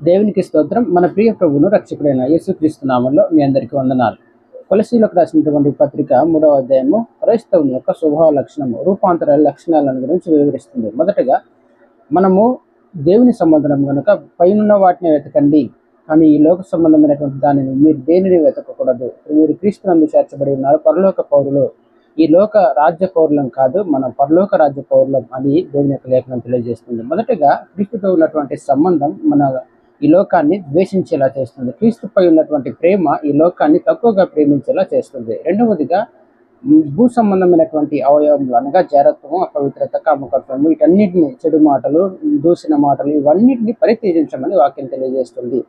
దేవునికి స్తోత్రం. మన ప్రియ ప్రభువును రక్షకుడైన యేసుక్రీస్తు నామంలో మీ అందరికీ వందనాలు. కొలసీలకు రాసినటువంటి పత్రిక 3వ అధ్యాయము క్రైస్తవుని యొక్క స్వభావ లక్షణము, రూపాంతర లక్షణాలను గురించి వివరిస్తుంది. మొదటగా మనము దేవుని సంబంధం కనుక పైనున్న వాటిని వెతకండి, కానీ ఈ లోక సంబంధమైనటువంటి దానిని మీరు దేనిని వెతకకూడదు. మీరు క్రీస్తునందు చేర్చబడి ఉన్నారు, పరలోక పౌరులు. ఈ లోక రాజ్య పౌరులం కాదు, మనం పరలోక రాజ్య పౌరులం అని దేవుని యొక్క లేఖనం తెలియజేస్తుంది. మొదటగా క్రీస్తుతో ఉన్నటువంటి సంబంధం ఈ లోకాన్ని ద్వేషించేలా చేస్తుంది. క్రీస్తుపై ఉన్నటువంటి ప్రేమ ఈ లోకాన్ని తక్కువగా ప్రేమించేలా చేస్తుంది. రెండవదిగా భూ సంబంధమైనటువంటి అవయవములు అనగా జారత్వము, అపవిత్రత, కామకత్వము, వీటన్నిటిని, చెడు మాటలు, దూషణ మాటలు, ఇవన్నిటిని పరిత్యజించమని వాక్యం తెలియజేస్తుంది.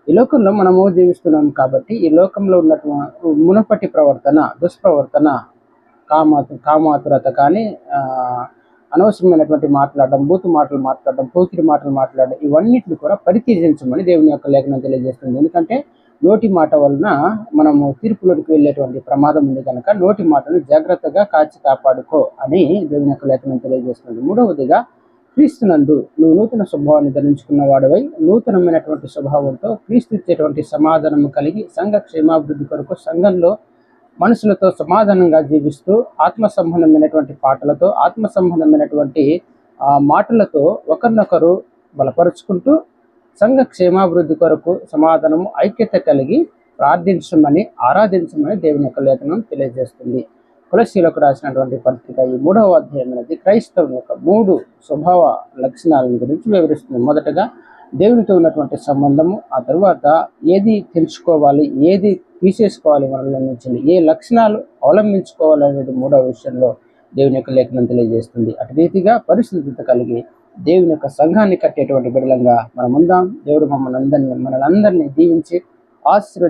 ఈ లోకంలో మనము జీవిస్తున్నాం కాబట్టి ఈ లోకంలో ఉన్నటువంటి మునపటి ప్రవర్తన, దుష్ప్రవర్తన, కామాతురత కానీ, అనవసరమైనటువంటి మాట్లాడడం, బూతు మాటలు మాట్లాడడం, పోకిరి మాటలు మాట్లాడడం, ఇవన్నిటిని కూడా పరిత్యజించమని దేవుని యొక్క లేఖనం తెలియజేస్తుంది. ఎందుకంటే నోటి మాట వలన మనము తీర్పులోకి వెళ్ళేటువంటి ప్రమాదం ఉంది కనుక నోటి మాటను జాగ్రత్తగా కాపాడుకో అని దేవుని యొక్క లేఖనం తెలియజేస్తుంది. మూడవదిగా, క్రీస్తునందు నువ్వు నూతన స్వభావాన్ని ధరించుకున్న వాడివై నూతనమైనటువంటి స్వభావంతో క్రీస్తు ఇచ్చేటువంటి సమాధానం కలిగి సంఘ క్షేమాభివృద్ధి కొరకు సంఘంలో మనుషులతో సమాధానంగా జీవిస్తూ ఆత్మ సంబంధమైనటువంటి పాటలతో, ఆత్మ సంబంధమైనటువంటి మాటలతో ఒకరినొకరు బలపరుచుకుంటూ సంఘ క్షేమాభివృద్ధి కొరకు సమాధానము, ఐక్యత కలిగి ప్రార్థించమని, ఆరాధించమని దేవుని యొక్క లేఖనం తెలియజేస్తుంది. కొలస్సీలకు రాసినటువంటి పత్రిక ఈ 3వ అధ్యాయం అనేది క్రైస్తవుని యొక్క 3 స్వభావ లక్షణాలను గురించి వివరిస్తుంది. మొదటగా దేవునితో ఉన్నటువంటి సంబంధము, ఆ తరువాత ఏది తెలుసుకోవాలి, ఏది తీసేసుకోవాలి, మనలో నుంచి ఏ లక్షణాలు అవలంబించుకోవాలనేది 3వ విషయంలో దేవుని యొక్క లేఖనం తెలియజేస్తుంది. అటు రీతిగా పరిశుద్ధత కలిగి దేవుని యొక్క సంఘాన్ని కట్టేటువంటి బిడ్డలంగా మనం ఉందాం. దేవుడు మనల్ని దీవించి ఆశీర్వదించి